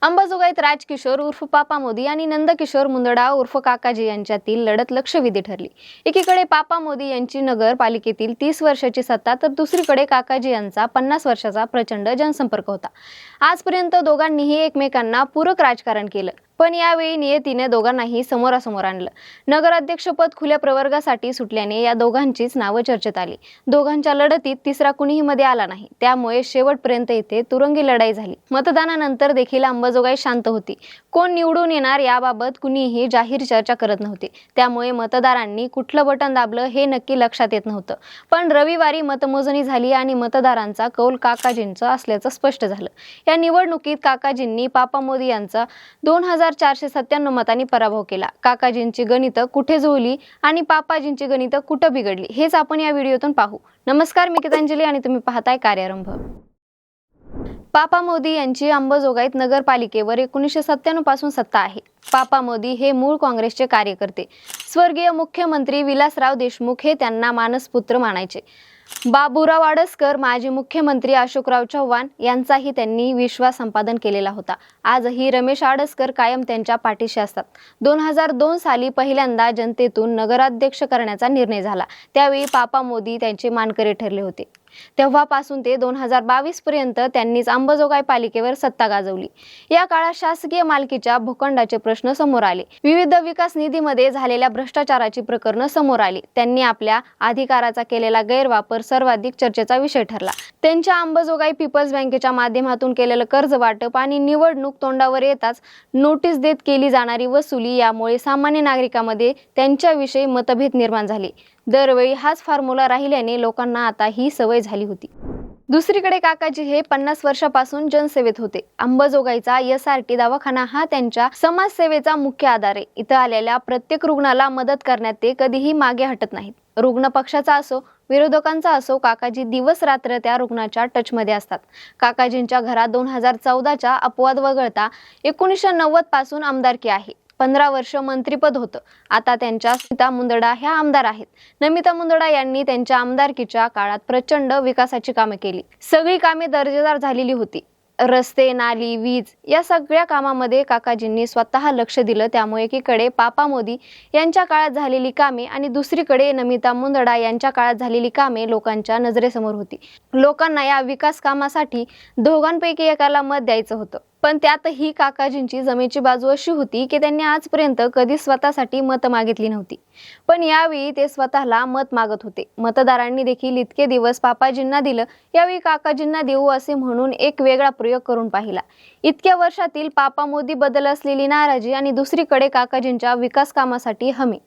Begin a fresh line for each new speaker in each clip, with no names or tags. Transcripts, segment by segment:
अंबाजोगाईत राजकिशोर उर्फ पापा मोदी आणि नंदकिशोर मुंदडा उर्फ काकाजी यांच्यातील लढत लक्षवेधी ठरली। एकीकडे पापा मोदी यांची नगर पालिकेतील 30 वर्षाची सत्ता तर दुसरीकडे काकाजी यांचा 50 वर्षाचा प्रचंड जनसंपर्क होता। आजपर्यंत दोघांनीही एकमेकांना पूरक राजकारण केलं, पण यावेळी नियतीने दोघांनाही समोरासमोर आणलं। नगराध्यक्षपद खुल्या प्रवर्गासाठी सुटल्याने या दोघांचीच नावं चर्चेत आली। दोघांच्या लढतीत तिसरा कुणीही मध्ये आला नाही, त्यामुळे शेवटपर्यंत येथे तुरंगी लढाई झाली। मतदानानंतर देखील अंबाजोगाई शांत होती। कोण निवडून येणार याबाबत कुणीही जाहीर चर्चा करत नव्हते, त्यामुळे मतदारांनी कुठलं बटन दाबलं हे नक्की लक्षात येत नव्हतं। पण रविवारी मतमोजणी झाली आणि मतदारांचा कौल काकाजींचा असल्याचं स्पष्ट झालं। या निवडणुकीत काकाजींनी पापा मोदी यांचा 2497 मतांनी पराभव केला। काकाजींची गणितं कुठे जुळली आणि पापाजींची गणितं कुठं बिघडली हेच आपण या व्हिडिओतून पाहू। नमस्कार, मी गीतांजली आणि तुम्ही पाहताय कार्यारंभ। पापा मोदी यांची अंबाजोगाईत नगरपालिकेवर 1997 पासून सत्ता आहे। पापा मोदी हे मूळ काँग्रेसचे कार्यकर्ते। स्वर्गीय मुख्यमंत्री विलासराव देशमुख हे त्यांना मानसपुत्र मानायचे। बाबूराव आडसकर, माजी मुख्यमंत्री अशोकराव चव्हाण यांचाही त्यांनी विश्वास संपादन केलेला होता। आजही रमेश आडसकर कायम त्यांच्या पाठीशी असतात। 2002 साली पहिल्यांदा जनतेतून नगराध्यक्ष करण्याचा निर्णय झाला, त्यावेळी पापा मोदी त्यांचे मानकरी ठरले होते। तेव्हापासून ते 2022 पर्यंत त्यांनीच अंबाजोगाई पालिकेवर सत्ता गाजवली। या काळात शासकीय मालकीच्या भूखंडाचे प्रश्न समोर आले। विविध विकास निधीमध्ये झालेल्या भ्रष्टाचाराची प्रकरणं समोर आली। त्यांनी आपल्या अधिकाराचा केलेला गैरवापर सर्वाधिक चर्चेचा विषय ठरला। त्यांच्या अंबाजोगाई पीपल्स बँकेच्या माध्यमातून केलेलं कर्ज वाटप आणि निवडणूक तोंडावर येताच नोटीस देत केली जाणारी वसुली यामुळे सामान्य नागरिकांमध्ये त्यांच्याविषयी मतभेद निर्माण झाले। दरवेळी हाच फॉर्म्युला राहिल्याने लोकांना आता ही सवय झाली होती। दुसरीकडे काकाजी हे 50 वर्षापासून जनसेवेत होते। अंबाजोगाईचा SRT दवाखाना हा त्यांच्या समाजसेवेचा मुख्य आधार आहे। इथं आलेल्या प्रत्येक रुग्णाला मदत करण्यात ते कधीही मागे हटत नाहीत। रुग्ण पक्षाचा असो विरोधकांचा असो, काकाजी दिवस रात्र त्या रुग्णाच्या टचमध्ये असतात। काकाजींच्या घरात 2014च्या अपवाद वगळता 1990 पासून आमदारकी आहे। 15 वर्ष मंत्रिपद होतं। आता त्यांच्या नमिता मुंदडा ह्या आमदार आहेत। नमिता मुंदडा यांनी त्यांच्या आमदारकीच्या काळात प्रचंड विकासाची कामे केली। सगळी कामे दर्जेदार झालेली होती। रस्ते, नाली, वीज या सगळ्या कामामध्ये काकाजींनी स्वतः लक्ष दिलं, त्यामुळे एकीकडे पापा मोदी यांच्या काळात झालेली कामे आणि दुसरीकडे नमिता मुंदडा यांच्या काळात झालेली कामे लोकांच्या नजरेसमोर होती। लोकांना या विकास कामासाठी दोघांपैकी एकाला मत द्यायचं होतं, पण त्यातही काकाजींची जमेची बाजू अशी होती की त्यांनी आजपर्यंत कधी स्वतःसाठी मत मागितली नव्हती, पण यावेळी ते स्वतःला मत मागत होते। मतदारांनी देखील इतके दिवस पापाजींना दिलं, यावेळी काकाजींना देऊ असे म्हणून एक वेगळा प्रयोग करून पाहिला। इतक्या वर्षातील पापा मोदी बद्दल असलेली नाराजी आणि दुसरीकडे काकाजींच्या विकास कामासाठी हमी।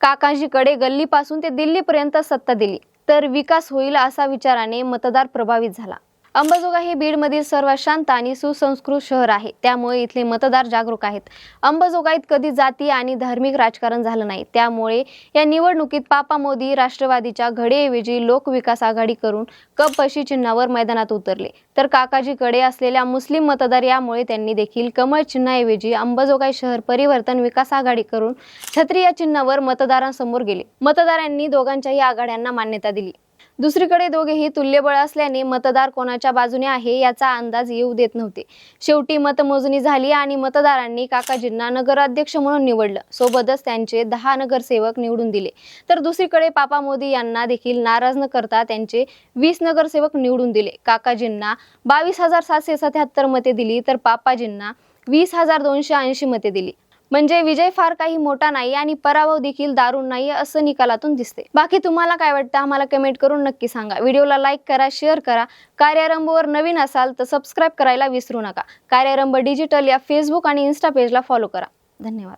काकाजीकडे गल्लीपासून ते दिल्लीपर्यंत सत्ता दिली तर विकास होईल असा विचाराने मतदार प्रभावित झाला। अंबाजोगाई हे बीडमधील सर्वात शांत आणि सुसंस्कृत शहर आहे, त्यामुळे इथले मतदार जागरूक आहेत। अंबाजोगाईत कधी जाती आणि धार्मिक राजकारण झालं नाही, त्यामुळे या निवडणुकीत पापा मोदी राष्ट्रवादीच्या घड्याऐवजी लोकविकास आघाडी करून कपबशी चिन्हावर मैदानात उतरले, तर काकाजीकडे असलेल्या मुस्लिम मतदार यामुळे त्यांनी देखील कमळ चिन्हाऐवजी अंबाजोगाई शहर परिवर्तन विकास आघाडी करून छत्री या चिन्हावर मतदारांसमोर गेले। मतदारांनी दोघांच्याही आघाड्यांना मान्यता दिली। दुसरीकडे दोघेही तुल्यबळ असल्याने मतदार कोणाच्या बाजूने आहे याचा अंदाज येऊ देत नव्हते। शेवटी मतमोजणी झाली आणि मतदारांनी काकाजींना नगराध्यक्ष म्हणून निवडलं, सोबतच त्यांचे 10 नगरसेवक निवडून दिले। तर दुसरीकडे पापा मोदी यांना देखील नाराज न करता त्यांचे 20 नगरसेवक निवडून दिले। काकाजींना 22,777 मते दिली तर पापाजींना 20,280 मते दिली। म्हणजे विजय फार काही मोठा नाही आणि पराभव देखील दारुण नाही असं निकालातून दिसते। बाकी तुम्हाला काय वाटतं आम्हाला कमेंट करून नक्की सांगा। व्हिडिओला लाईक करा, शेअर करा। कार्यारंभवर नवीन असाल तर सबस्क्राईब करायला विसरू नका। कार्यारंभ डिजिटल या फेसबुक आणि इन्स्टा पेजला फॉलो करा। धन्यवाद।